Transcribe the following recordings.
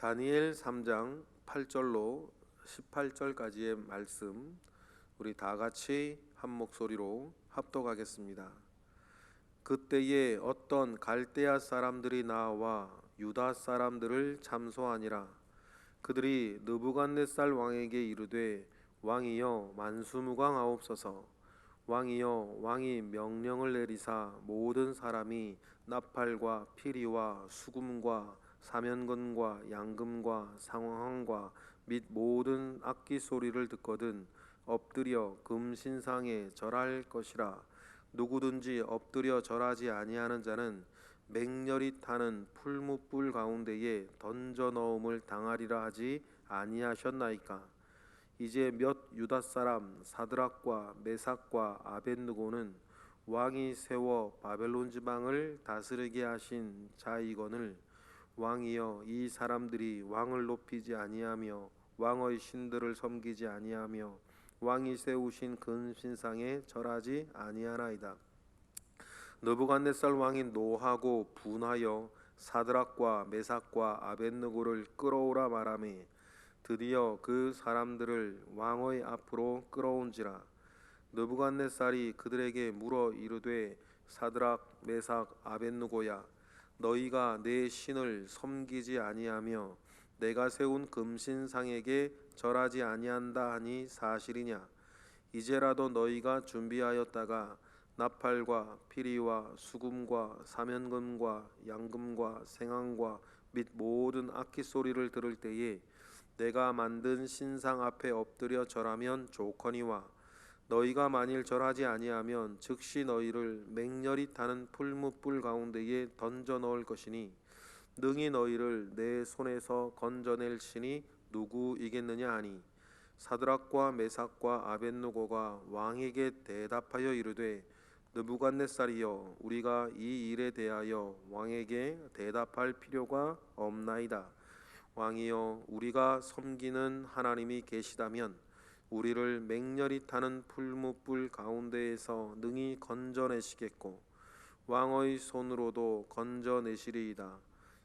다니엘 3장 8절로 18절까지의 말씀 우리 다 같이 한 목소리로 합독하겠습니다. 그때에 어떤 갈대아 사람들이 나와 유다 사람들을 참소하니라. 그들이 느부갓네살 왕에게 이르되 왕이여 만수무강하옵소서. 왕이여 왕이 명령을 내리사 모든 사람이 나팔과 피리와 수금과 사면건과 양금과 상황과 및 모든 악기 소리를 듣거든 엎드려 금신상에 절할 것이라. 누구든지 엎드려 절하지 아니하는 자는 맹렬히 타는 풀무불 가운데에 던져 넣음을 당하리라 하지 아니하셨나이까. 이제 몇 유다 사람 사드락과 메삭과 아벳느고는 왕이 세워 바벨론 지방을 다스리게 하신 자이거늘 왕이여 이 사람들이 왕을 높이지 아니하며 왕의 신들을 섬기지 아니하며 왕이 세우신 근신상에 절하지 아니하나이다. 느부갓네살 왕이 노하고 분하여 사드락과 메삭과 아벳느고를 끌어오라 말하매 드디어 그 사람들을 왕의 앞으로 끌어온지라. 느부갓네살이 그들에게 물어 이르되 사드락 메삭 아벳느고야 너희가 내 신을 섬기지 아니하며 내가 세운 금신상에게 절하지 아니한다 하니 사실이냐. 이제라도 너희가 준비하였다가 나팔과 피리와 수금과 사면금과 양금과 생황과 및 모든 악기 소리를 들을 때에 내가 만든 신상 앞에 엎드려 절하면 좋거니와 너희가 만일 절하지 아니하면 즉시 너희를 맹렬히 타는 풀무불 가운데에 던져 넣을 것이니 능히 너희를 내 손에서 건져낼 신이 누구이겠느냐 하니 사드락과 메삭과 아벳느고가 왕에게 대답하여 이르되 느부갓네살이여 우리가 이 일에 대하여 왕에게 대답할 필요가 없나이다. 왕이여 우리가 섬기는 하나님이 계시다면 우리를 맹렬히 타는 풀무불 가운데에서 능히 건져내시겠고 왕의 손으로도 건져내시리이다.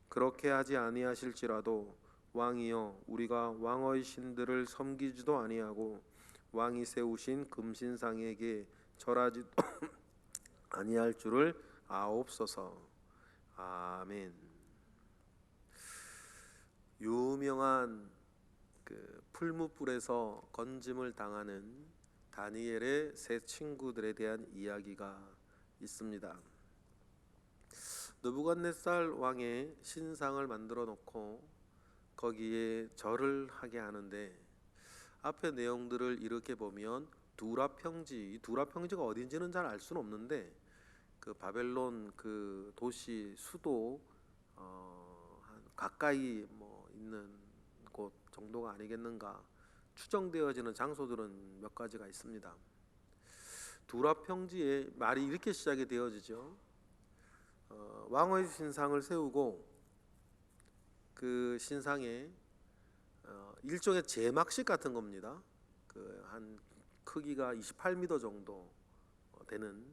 그렇게 하지 아니하실지라도 왕이여 우리가 왕의 신들을 섬기지도 아니하고 왕이 세우신 금신상에게 절하지도 아니할 줄을 아옵소서. 아멘. 유명한 그 풀무불에서 건짐을 당하는 다니엘의 세 친구들에 대한 이야기가 있습니다. 느부갓네살 왕의 신상을 만들어 놓고 거기에 절을 하게 하는데 앞에 내용들을 이렇게 보면 두라평지, 이 두라평지가 어딘지는 잘 알 수는 없는데 그 바벨론 그 도시 수도 한 가까이 있는 곳 정도가 아니겠는가 추정되어지는 장소들은 몇 가지가 있습니다. 두라평지에 말이 이렇게 시작이 되어지죠. 왕의 신상을 세우고 그 신상에 일종의 제막식 같은 겁니다. 그 한 크기가 28m 정도 되는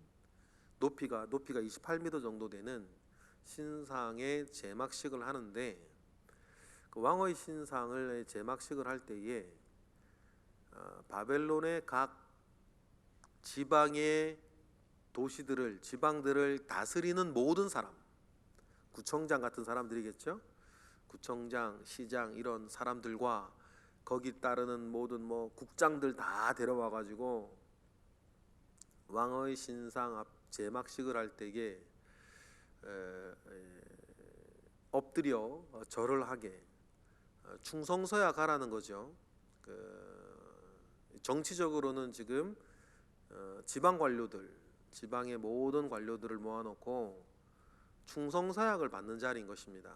높이가 28m 정도 되는 신상의 제막식을 하는데 그 왕의 신상을 제막식을 할 때에 바벨론의 각 지방의 도시들을 지방들을 다스리는 모든 사람, 구청장 같은 사람들이겠죠. 구청장, 시장 이런 사람들과 거기 따르는 모든 국장들 다 데려와 가지고 왕의 신상 앞 제막식을 할 때에 엎드려 절을 하게 충성서야 가라는 거죠. 정치적으로는 지금 지방 관료들, 지방의 모든 관료들을 모아놓고 충성서약을 받는 자리인 것입니다.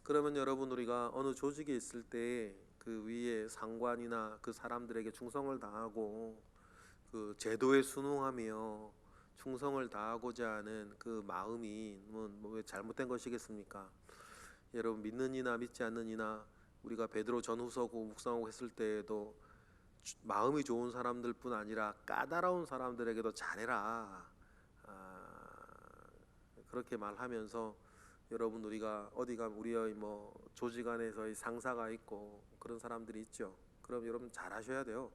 그러면 여러분 우리가 어느 조직에 있을 때 그 위에 상관이나 그 사람들에게 충성을 다하고 그 제도에 순응하며 충성을 다하고자 하는 그 마음이 왜 잘못된 것이겠습니까? 여러분 믿는 이나 믿지 않는 이나 우리가 베드로 전후서고 묵상하고 했을 때에도 마음이 좋은 사람들뿐 아니라 까다로운 사람들에게도 잘해라 그렇게 말하면서 여러분 우리가 어디 가면 우리의 뭐 조직 안에서의 상사가 있고 그런 사람들이 있죠. 그럼 여러분 잘 아셔야 돼요.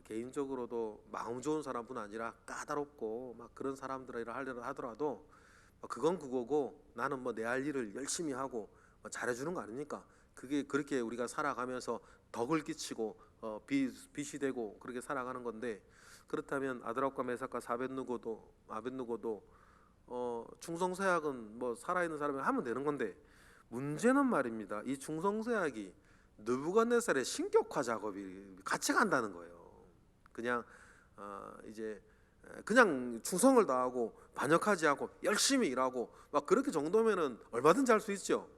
개인적으로도 마음 좋은 사람뿐 아니라 까다롭고 막 그런 사람들이라 하더라도 그건 그거고 나는 뭐 내 할 일을 열심히 하고 잘해주는 거 아닙니까? 그게 그렇게 우리가 살아가면서 덕을 끼치고 빛이 되고 그렇게 살아가는 건데, 그렇다면 아드락과 메삭과 아벳누고도 충성서약은 뭐 살아있는 사람이 하면 되는 건데, 문제는 말입니다. 이 충성서약이 느부갓네살의 신격화 작업이 같이 간다는 거예요. 그냥 이제 그냥 충성을 다하고 반역하지 않고 열심히 일하고 막 그렇게 정도면은 얼마든지 할 수 있죠.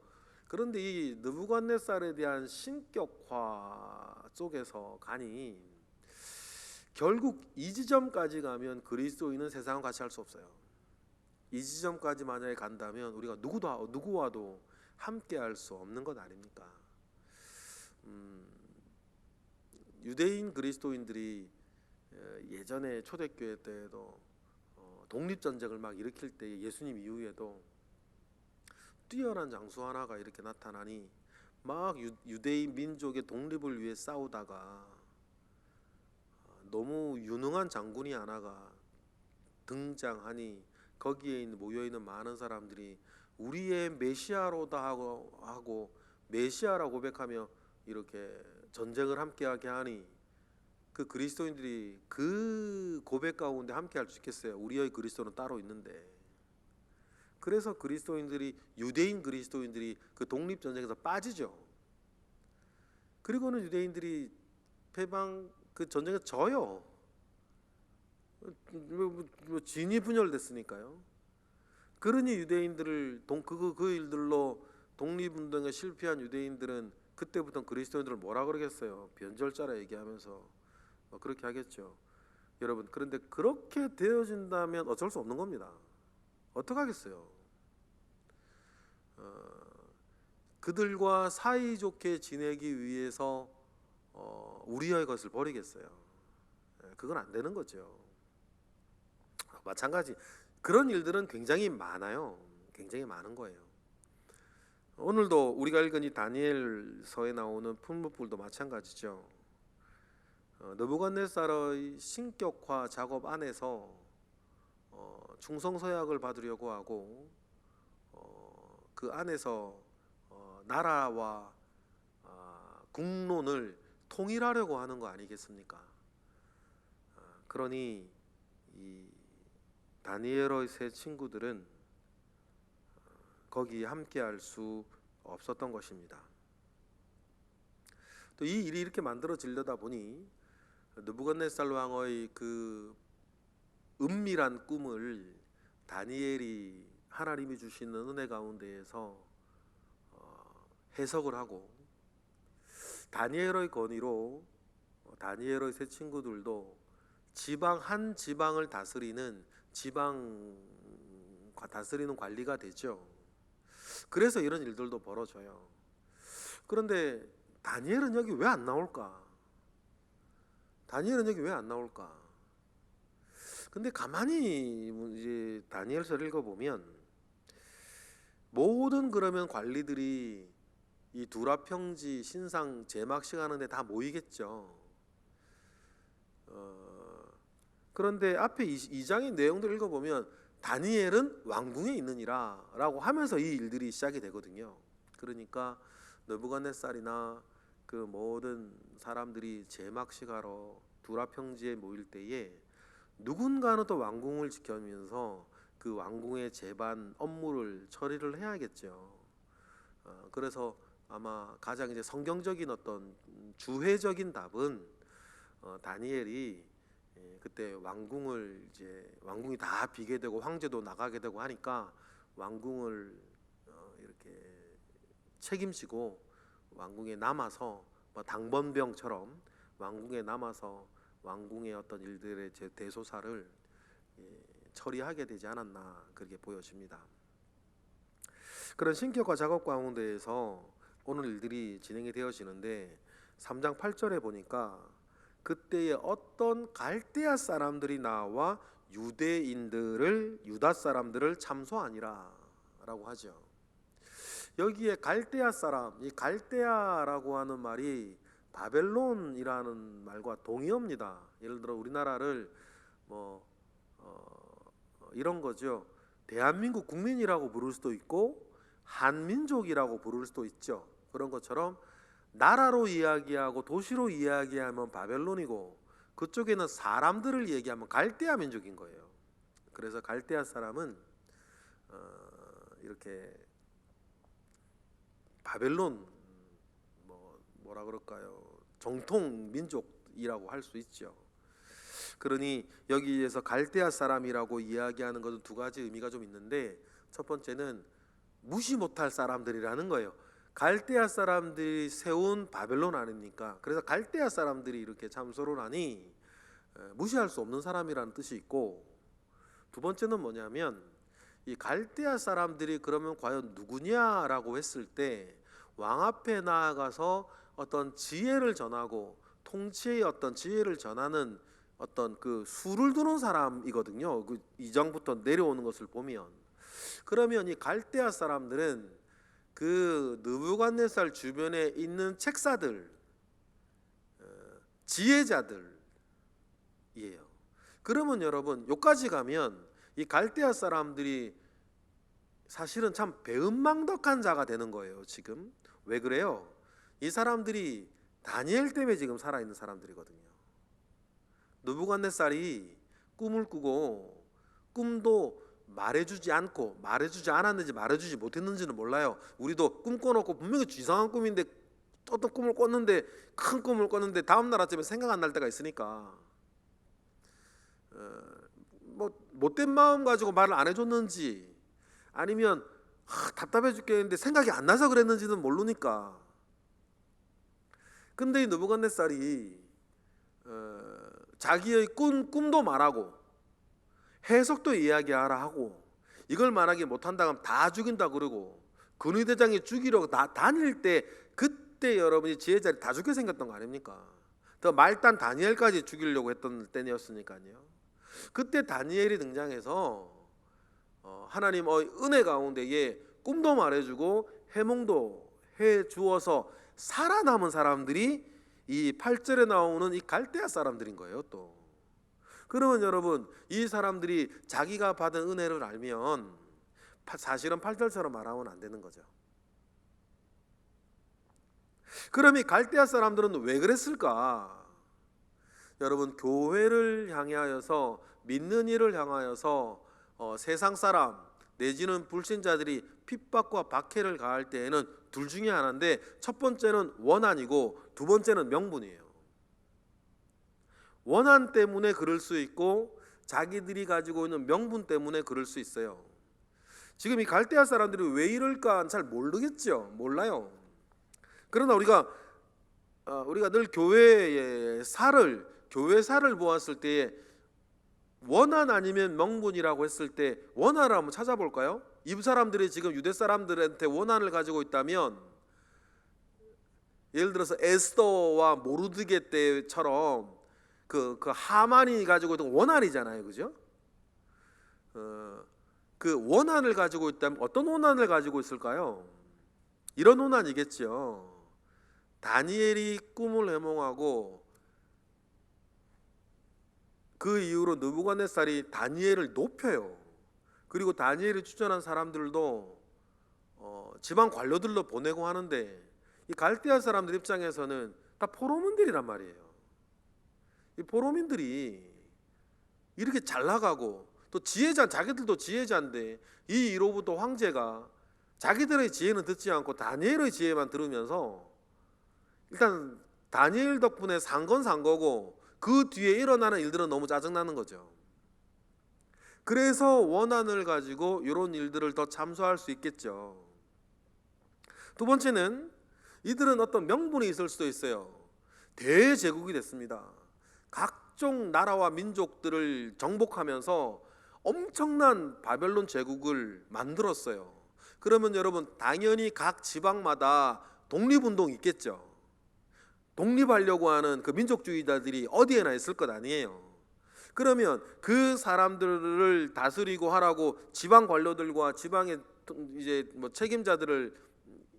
그런데 이 느부갓네살에 대한 신격화 쪽에서 가니 결국 이 지점까지 가면 그리스도인은 세상과 같이 할 수 없어요. 이 지점까지 만약에 간다면 우리가 누구와도 함께 할 수 없는 것 아닙니까? 유대인 그리스도인들이 예전에 초대교회 때에도 독립전쟁을 막 일으킬 때 예수님 이후에도 뛰어난 장수 하나가 이렇게 나타나니 막 유대인 민족의 독립을 위해 싸우다가 너무 유능한 장군이 하나가 등장하니 거기에 모여있는 많은 사람들이 우리의 메시아로다 하고 메시아라고 고백하며 이렇게 전쟁을 함께하게 하니 그 그리스도인들이 그 고백 가운데 함께할 수 있겠어요? 우리의 그리스도는 따로 있는데. 그래서 유대인 그리스도인들이 그 독립전쟁에서 빠지죠. 그리고는 유대인들이 그 전쟁에 져요. 진이 분열됐으니까요. 그러니 유대인들을 그 일들로 독립운동에 실패한 유대인들은 그때부터 그리스도인들을 뭐라 그러겠어요? 변절자라 얘기하면서 그렇게 하겠죠. 여러분, 그런데 그렇게 되어진다면 어쩔 수 없는 겁니다. 어떡하겠어요? 그들과 사이좋게 지내기 위해서 우리의 것을 버리겠어요? 그건 안 되는 거죠. 마찬가지 그런 일들은 굉장히 많아요. 굉장히 많은 거예요. 오늘도 우리가 읽은 이 다니엘서에 나오는 풀무불도 마찬가지죠. 느부갓네살의 신격화 작업 안에서 충성서약을 받으려고 하고 그 안에서 나라와 국론을 통일하려고 하는 거 아니겠습니까? 그러니 이 다니엘의 세 친구들은 거기 함께할 수 없었던 것입니다. 또 이 일이 이렇게 만들어지려다 보니 느부갓네살 왕의 그 은밀한 꿈을 다니엘이 하나님이 주시는 은혜 가운데에서 해석을 하고, 다니엘의 권위로 다니엘의 세 친구들도 한 지방을 다스리는 관리가 되죠. 그래서 이런 일들도 벌어져요. 그런데 다니엘은 여기 왜 안 나올까? 근데 가만히 이제 다니엘서를 읽어보면 모든 그러면 관리들이 이 두라평지 신상 제막식 하는데 다 모이겠죠. 그런데 앞에 2장의 내용들을 읽어보면 다니엘은 왕궁에 있느니라 라고 하면서 이 일들이 시작이 되거든요. 그러니까 느부갓네살이나 그 모든 사람들이 제막식하러 두라평지에 모일 때에 누군가는 또 왕궁을 지켜면서 그 왕궁의 제반 업무를 처리를 해야겠죠. 그래서 아마 가장 이제 성경적인 어떤 주회적인 답은 다니엘이 그때 왕궁이 다 비게 되고 황제도 나가게 되고 하니까 왕궁을 이렇게 책임지고 왕궁에 남아서 당번병처럼 왕궁에 남아서 왕궁의 어떤 일들의 대소사를 처리하게 되지 않았나 그렇게 보여집니다. 그런 신격화 작업 가운데에서 오늘 일들이 진행이 되어지는데 3장 8절에 보니까 그때에 어떤 갈대아 사람들이 나와 유다 사람들을 참소하니라 라고 하죠. 여기에 갈대아 사람, 이 갈대아라고 하는 말이 바벨론이라는 말과 동의어입니다. 예를 들어 우리나라를 뭐 이런 거죠. 대한민국 국민이라고 부를 수도 있고 한민족이라고 부를 수도 있죠. 그런 것처럼 나라로 이야기하고 도시로 이야기하면 바벨론이고 그쪽에는 사람들을 얘기하면 갈대아 민족인 거예요. 그래서 갈대아 사람은 이렇게 바벨론 뭐라 그럴까요? 정통 민족이라고 할 수 있죠. 그러니 여기에서 갈대아 사람이라고 이야기하는 것은 두 가지 의미가 좀 있는데, 첫 번째는 무시 못할 사람들이라는 거예요. 갈대아 사람들이 세운 바벨론 아닙니까? 그래서 갈대아 사람들이 이렇게 참소를 무시할 수 없는 사람이라는 뜻이 있고, 두 번째는 뭐냐면 이 갈대아 사람들이 그러면 과연 누구냐라고 했을 때 왕 앞에 나아가서 어떤 지혜를 전하고 통치의 어떤 지혜를 전하는 어떤 그 수를 두는 사람이거든요. 그 2장부터 내려오는 것을 보면, 그러면 이 갈대아 사람들은 그 느부갓네살 주변에 있는 책사들, 지혜자들이에요. 그러면 여러분 여기까지 가면 이 갈대아 사람들이 사실은 참 배은망덕한 자가 되는 거예요. 지금 왜 그래요? 이 사람들이 다니엘 때문에 지금 살아있는 사람들이거든요. 느부갓네살이 꿈을 꾸고 꿈도 말해주지 않았는지 말해주지 못했는지는 몰라요. 우리도 꿈 꿔놓고 분명히 이상한 꿈인데 어떤 꿈을 꿨는데, 큰 꿈을 꿨는데 다음날 아침에 생각 안 날 때가 있으니까 뭐 못된 마음 가지고 말을 안 해줬는지 아니면 답답해 죽겠는데 생각이 안 나서 그랬는지는 모르니까. 근데 이 느부갓네살이 자기의 꿈도 말하고 해석도 이야기하라 하고, 이걸 만약에 못한다면 다 죽인다 그러고, 근위대장이 죽이려고 다 다닐 때 그때 여러분이 지혜자리 다 죽게 생겼던 거 아닙니까? 더 말단 다니엘까지 죽이려고 했던 때였으니까요. 그때 다니엘이 등장해서 하나님의 은혜 가운데에 꿈도 말해주고 해몽도 해주어서 살아남은 사람들이 이 8절에 나오는 이 갈대아 사람들인 거예요. 또 그러면 여러분, 이 사람들이 자기가 받은 은혜를 알면 사실은 8절처럼 말하면 안 되는 거죠. 그럼 이 갈대아 사람들은 왜 그랬을까? 여러분, 교회를 향하여서, 믿는 이를 향하여서 세상 사람 내지는 불신자들이 핍박과 박해를 가할 때에는 둘 중에 하나인데, 첫 번째는 원한이고 두 번째는 명분이에요. 원한 때문에 그럴 수 있고 자기들이 가지고 있는 명분 때문에 그럴 수 있어요. 지금 이 갈대아 사람들이 왜 이럴까 잘 모르겠죠. 몰라요. 그러나 우리가 늘 교회 사를 보았을 때에 원한 아니면 명분이라고 했을 때 원한을 한번 찾아볼까요? 이 사람들이 지금 유대 사람들한테 원한을 가지고 있다면, 예를 들어서 에스더와 모르드게 때처럼 그 하만이 가지고 있던 원한이잖아요, 그죠? 그 원한을 가지고 있다면 어떤 원한을 가지고 있을까요? 이런 원한이겠죠. 다니엘이 꿈을 해몽하고 그 이후로 느부갓네살이 다니엘을 높여요. 그리고 다니엘이 추천한 사람들도 지방 관료들로 보내고 하는데, 이 갈대아 사람들 입장에서는 다 포로민들이란 말이에요. 이 포로민들이 이렇게 잘 나가고 또 자기들도 지혜자인데, 이 이로부터 황제가 자기들의 지혜는 듣지 않고 다니엘의 지혜만 들으면서 일단 다니엘 덕분에 산 건 산 거고 그 뒤에 일어나는 일들은 너무 짜증나는 거죠. 그래서 원한을 가지고 이런 일들을 더 참소할 수 있겠죠. 두 번째는 이들은 어떤 명분이 있을 수도 있어요. 대제국이 됐습니다. 각종 나라와 민족들을 정복하면서 엄청난 바벨론 제국을 만들었어요. 그러면 여러분, 당연히 각 지방마다 독립운동이 있겠죠. 독립하려고 하는 그 민족주의자들이 어디에나 있을 것 아니에요. 그러면 그 사람들을 다스리고 하라고 지방 관료들과 지방의 이제 책임자들을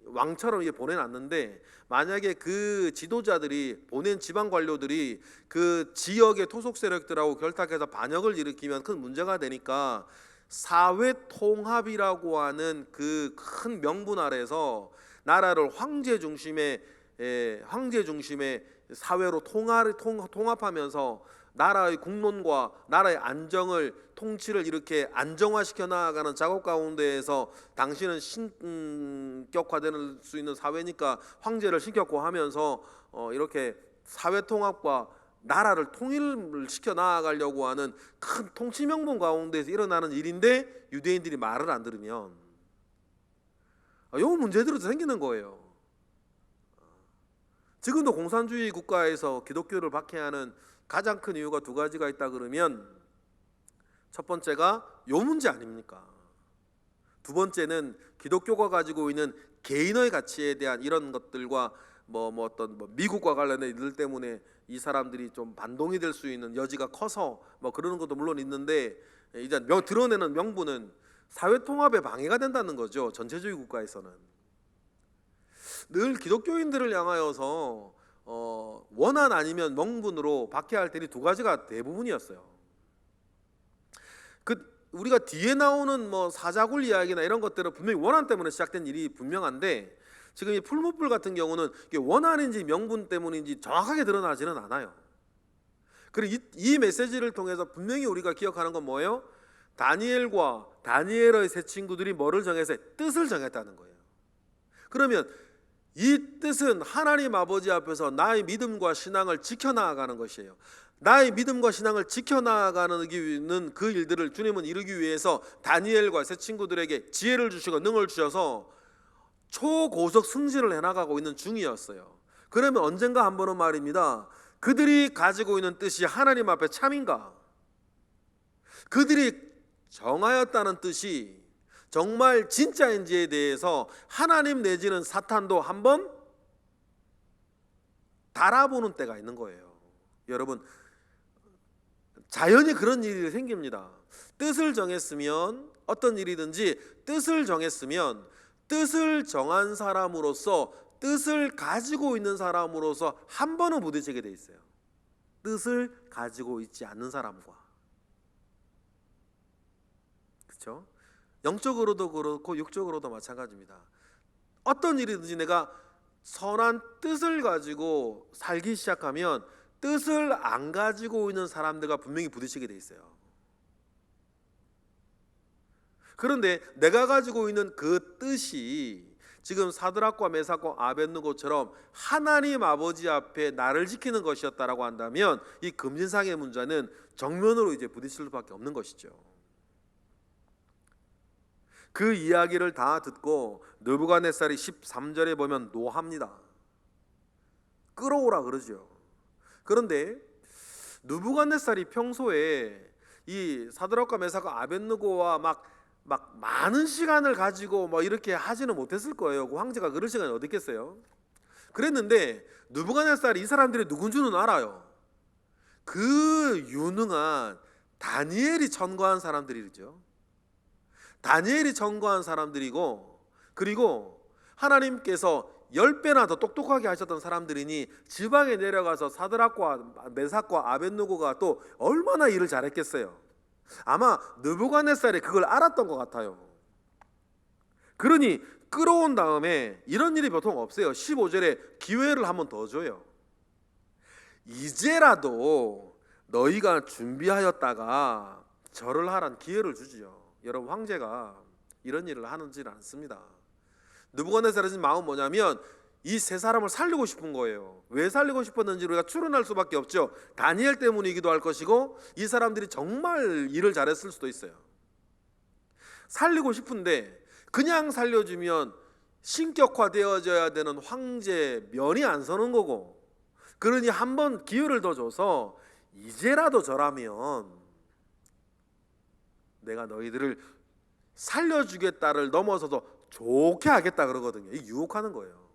왕처럼 이게 보내놨는데, 만약에 그 지도자들이 보낸 지방 관료들이 그 지역의 토속 세력들하고 결탁해서 반역을 일으키면 큰 문제가 되니까 사회 통합이라고 하는 그 큰 명분 아래서 나라를 황제 중심의 사회로 통합하면서 나라의 국론과 나라의 안정을, 통치를 이렇게 안정화시켜 나가는 작업 가운데에서 당신은 신격화될 수 있는 사회니까 황제를 신격화하면서 이렇게 사회 통합과 나라를 통일을 시켜 나가려고 하는 큰 통치 명분 가운데에서 일어나는 일인데, 유대인들이 말을 안 들으면 요 문제들이 생기는 거예요. 지금도 공산주의 국가에서 기독교를 박해하는 가장 큰 이유가 두 가지가 있다 그러면, 첫 번째가 요 문제 아닙니까? 두 번째는 기독교가 가지고 있는 개인의 가치에 대한 이런 것들과 어떤 미국과 관련된 일들 때문에 이 사람들이 좀 반동이 될 수 있는 여지가 커서 그러는 것도 물론 있는데, 이제 드러내는 명분은 사회 통합에 방해가 된다는 거죠. 전체주의 국가에서는 늘 기독교인들을 향하여서 원한 아니면 명분으로 박해할 때는 두 가지가 대부분이었어요. 우리가 뒤에 나오는 사자굴 이야기나 이런 것들은 분명히 원한 때문에 시작된 일이 분명한데, 지금 이 풀무불 같은 경우는 이게 원한인지 명분 때문인지 정확하게 드러나지는 않아요. 그리고 이 메시지를 통해서 분명히 우리가 기억하는 건 뭐예요? 다니엘과 다니엘의 세 친구들이 뭐를 정해서 뜻을 정했다는 거예요. 그러면 이 뜻은 하나님 아버지 앞에서 나의 믿음과 신앙을 지켜나가는 것이에요. 나의 믿음과 신앙을 지켜나가는 그 일들을 주님은 이루기 위해서 다니엘과 세 친구들에게 지혜를 주시고 능을 주셔서 초고속 승진을 해나가고 있는 중이었어요. 그러면 언젠가 한 번은 말입니다, 그들이 가지고 있는 뜻이 하나님 앞에 참인가? 그들이 정하였다는 뜻이 정말 진짜인지에 대해서 하나님 내지는 사탄도 한번 달아보는 때가 있는 거예요. 여러분, 자연히 그런 일이 생깁니다. 뜻을 정했으면, 어떤 일이든지 뜻을 정했으면 뜻을 정한 사람으로서, 뜻을 가지고 있는 사람으로서 한 번은 부딪히게 돼 있어요. 뜻을 가지고 있지 않는 사람과. 그렇죠? 영적으로도 그렇고 육적으로도 마찬가지입니다. 어떤 일이든지 내가 선한 뜻을 가지고 살기 시작하면 뜻을 안 가지고 있는 사람들과 분명히 부딪히게 돼 있어요. 그런데 내가 가지고 있는 그 뜻이 지금 사드락과 메삭과 아벳느고처럼 하나님 아버지 앞에 나를 지키는 것이었다라고 한다면, 이 금진상의 문제는 정면으로 이제 부딪힐 수밖에 없는 것이죠. 그 이야기를 다 듣고 느부갓네살이 13절에 보면 노합니다. 끌어오라 그러죠. 그런데 느부갓네살이 평소에 이 사드락과 메삭과 아벳느고와 막 많은 시간을 가지고 이렇게 하지는 못했을 거예요. 그 황제가 그럴 시간이 어디 있겠어요? 그랬는데 느부갓네살이 이 사람들이 누군지는 알아요. 그 유능한 다니엘이 천거한 사람들이죠. 다니엘이 천거한 사람들이고, 그리고 하나님께서 10배나 더 똑똑하게 하셨던 사람들이니 지방에 내려가서 사드락과 메삭과 아벳느고가 또 얼마나 일을 잘했겠어요. 아마 느부갓네살이 그걸 알았던 것 같아요. 그러니 끌어온 다음에, 이런 일이 보통 없어요. 15절에 기회를 한번 더 줘요. 이제라도 너희가 준비하였다가 절을 하란 기회를 주지요. 여러분, 황제가 이런 일을 하지는 않습니다. 느부갓네살의 마음은 뭐냐면 이 세 사람을 살리고 싶은 거예요. 왜 살리고 싶었는지 우리가 추론할 수밖에 없죠. 다니엘 때문이기도 할 것이고, 이 사람들이 정말 일을 잘했을 수도 있어요. 살리고 싶은데 그냥 살려주면 신격화되어져야 되는 황제 면이 안 서는 거고, 그러니 한번 기회를 더 줘서 이제라도 저라면 내가 너희들을 살려주겠다를 넘어서서 좋게 하겠다 그러거든요. 이 유혹하는 거예요.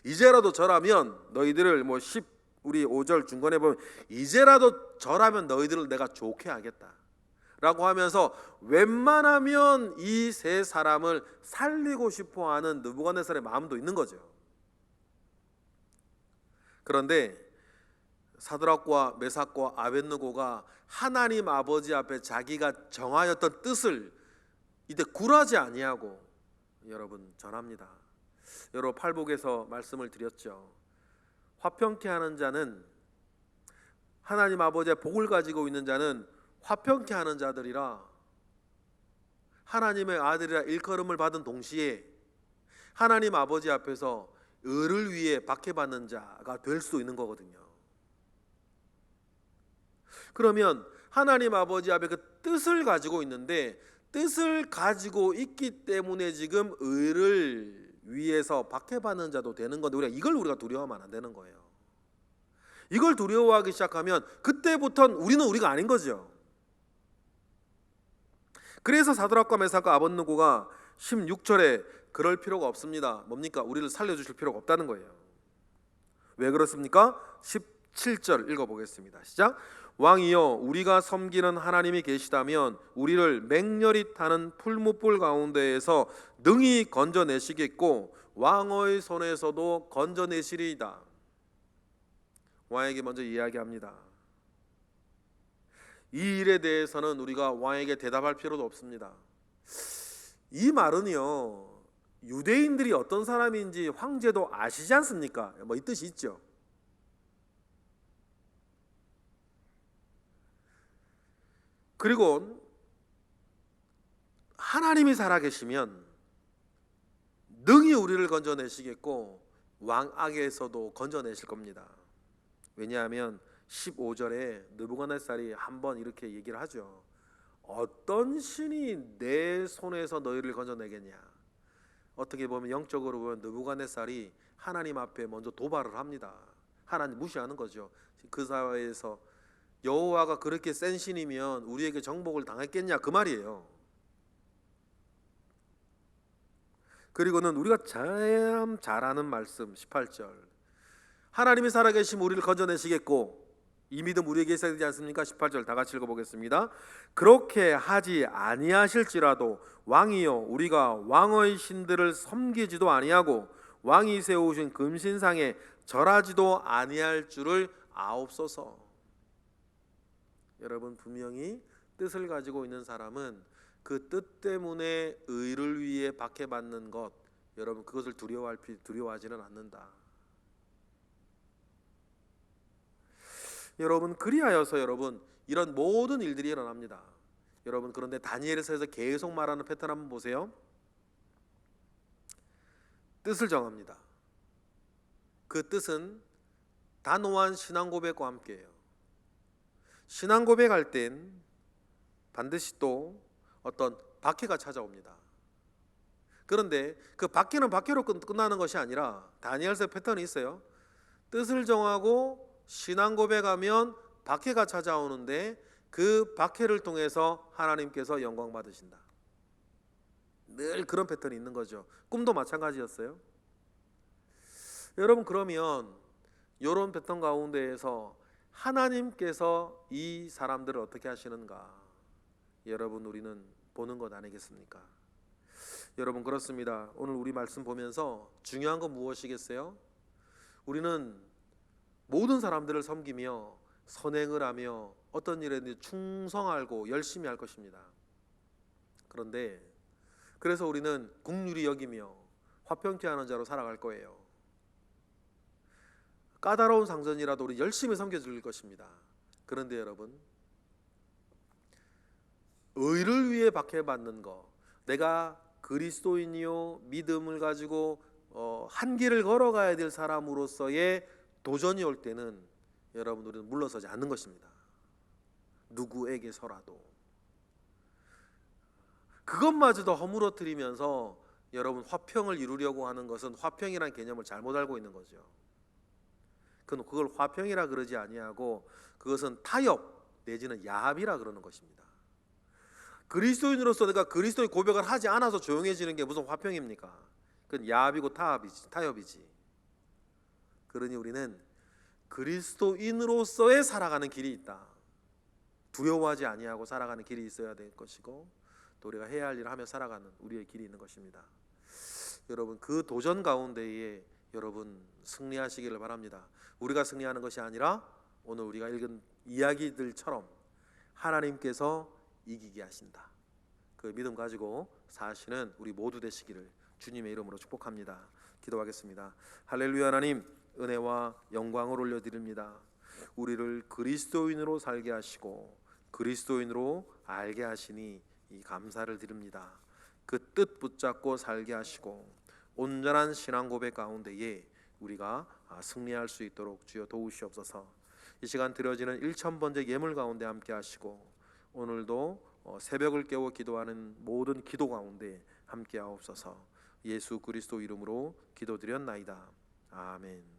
이제라도 저라면 너희들을 우리 5절 중간에 보면 이제라도 저라면 너희들을 내가 좋게 하겠다. 라고 하면서 웬만하면 이 세 사람을 살리고 싶어하는 느부갓네살의 마음도 있는 거죠. 그런데 사드락과 메삭과 아벳느고가 하나님 아버지 앞에 자기가 정하였던 뜻을 이때 굴하지 아니하고 여러분 전합니다. 여러분 팔복에서 말씀을 드렸죠. 화평케 하는 자는, 하나님 아버지의 복을 가지고 있는 자는 화평케 하는 자들이라, 하나님의 아들이라 일컬음을 받은 동시에 하나님 아버지 앞에서 의를 위해 박해받는 자가 될 수 있는 거거든요. 그러면 하나님 아버지 앞에 그 뜻을 가지고 있는데, 뜻을 가지고 있기 때문에 지금 의를 위해서 박해받는 자도 되는 건데, 우리가 두려워하면 안 되는 거예요. 이걸 두려워하기 시작하면 그때부터는 우리는 우리가 아닌 거죠. 그래서 사드락과 메삭과 아벳느고가 16절에 그럴 필요가 없습니다. 뭡니까? 우리를 살려주실 필요가 없다는 거예요. 왜 그렇습니까? 17절 읽어보겠습니다. 시작. 왕이여, 우리가 섬기는 하나님이 계시다면 우리를 맹렬히 타는 풀무불 가운데에서 능히 건져내시겠고 왕의 손에서도 건져내시리이다. 왕에게 먼저 이야기합니다. 이 일에 대해서는 우리가 왕에게 대답할 필요도 없습니다. 이 말은요, 유대인들이 어떤 사람인지 황제도 아시지 않습니까? 이 뜻이 있죠. 그리고 하나님이 살아계시면 능히 우리를 건져내시겠고 왕악에서도 건져내실 겁니다. 왜냐하면 15절에 느부갓네살이 한번 이렇게 얘기를 하죠. 어떤 신이 내 손에서 너희를 건져내겠냐. 어떻게 보면 영적으로 보면 느부갓네살이 하나님 앞에 먼저 도발을 합니다. 하나님 무시하는 거죠. 그 사회에서 여호와가 그렇게 센 신이면 우리에게 정복을 당했겠냐, 그 말이에요. 그리고는 우리가 참 잘 아는 말씀 18절, 하나님이 살아계시면 우리를 건져내시겠고, 이 믿음 우리에게 있어야 되지 않습니까? 18절 다 같이 읽어보겠습니다. 그렇게 하지 아니하실지라도 왕이여, 우리가 왕의 신들을 섬기지도 아니하고 왕이 세우신 금신상에 절하지도 아니할 줄을 아옵소서. 여러분, 분명히 뜻을 가지고 있는 사람은 그 뜻 때문에 의를 위해 박해받는 것, 여러분 그것을 두려워하지는 않는다. 여러분, 그리하여서 여러분 이런 모든 일들이 일어납니다. 여러분, 그런데 다니엘서에서 계속 말하는 패턴 한번 보세요. 뜻을 정합니다. 그 뜻은 단호한 신앙 고백과 함께해요. 신앙 고백할 땐 반드시 또 어떤 박해가 찾아옵니다. 그런데 그 박해는 박해로 끝나는 것이 아니라 다니엘서 패턴이 있어요. 뜻을 정하고 신앙 고백하면 박해가 찾아오는데 그 박해를 통해서 하나님께서 영광 받으신다. 늘 그런 패턴이 있는 거죠. 꿈도 마찬가지였어요. 여러분, 그러면 이런 패턴 가운데에서 하나님께서 이 사람들을 어떻게 하시는가, 여러분 우리는 보는 것 아니겠습니까? 여러분, 그렇습니다. 오늘 우리 말씀 보면서 중요한 건 무엇이겠어요? 우리는 모든 사람들을 섬기며 선행을 하며 어떤 일에든 충성하고 열심히 할 것입니다. 그런데 그래서 우리는 긍휼히 여기며 화평케 하는 자로 살아갈 거예요. 까다로운 상전이라도 우리 열심히 섬겨줄 것입니다. 그런데 여러분, 의를 위해 박해받는 거, 내가 그리스도인이요 믿음을 가지고 한 길을 걸어가야 될 사람으로서의 도전이 올 때는 여러분 우리는 물러서지 않는 것입니다. 누구에게서라도. 그것마저도 허물어뜨리면서 여러분 화평을 이루려고 하는 것은 화평이라는 개념을 잘못 알고 있는 거죠. 그걸 화평이라 그러지 아니하고 그것은 타협 내지는 야합이라 그러는 것입니다. 그리스도인으로서 내가 그리스도의 고백을 하지 않아서 조용해지는 게 무슨 화평입니까? 그건 야합이고 타협이지. 그러니 우리는 그리스도인으로서의 살아가는 길이 있다. 두려워하지 아니하고 살아가는 길이 있어야 될 것이고, 또 우리가 해야 할 일을 하며 살아가는 우리의 길이 있는 것입니다. 여러분, 그 도전 가운데에 여러분 승리하시기를 바랍니다. 우리가 승리하는 것이 아니라 오늘 우리가 읽은 이야기들처럼 하나님께서 이기게 하신다. 그 믿음 가지고 사시는 우리 모두 되시기를 주님의 이름으로 축복합니다. 기도하겠습니다. 할렐루야. 하나님, 은혜와 영광을 올려드립니다. 우리를 그리스도인으로 살게 하시고 그리스도인으로 알게 하시니 이 감사를 드립니다. 그 뜻 붙잡고 살게 하시고 온전한 신앙 고백 가운데에 우리가 승리할 수 있도록 주여 도우시옵소서. 이 시간 드려지는 1000번째 예물 가운데 함께 하시고 오늘도 새벽을 깨워 기도하는 모든 기도 가운데 함께 하옵소서. 예수 그리스도 이름으로 기도드렸나이다. 아멘.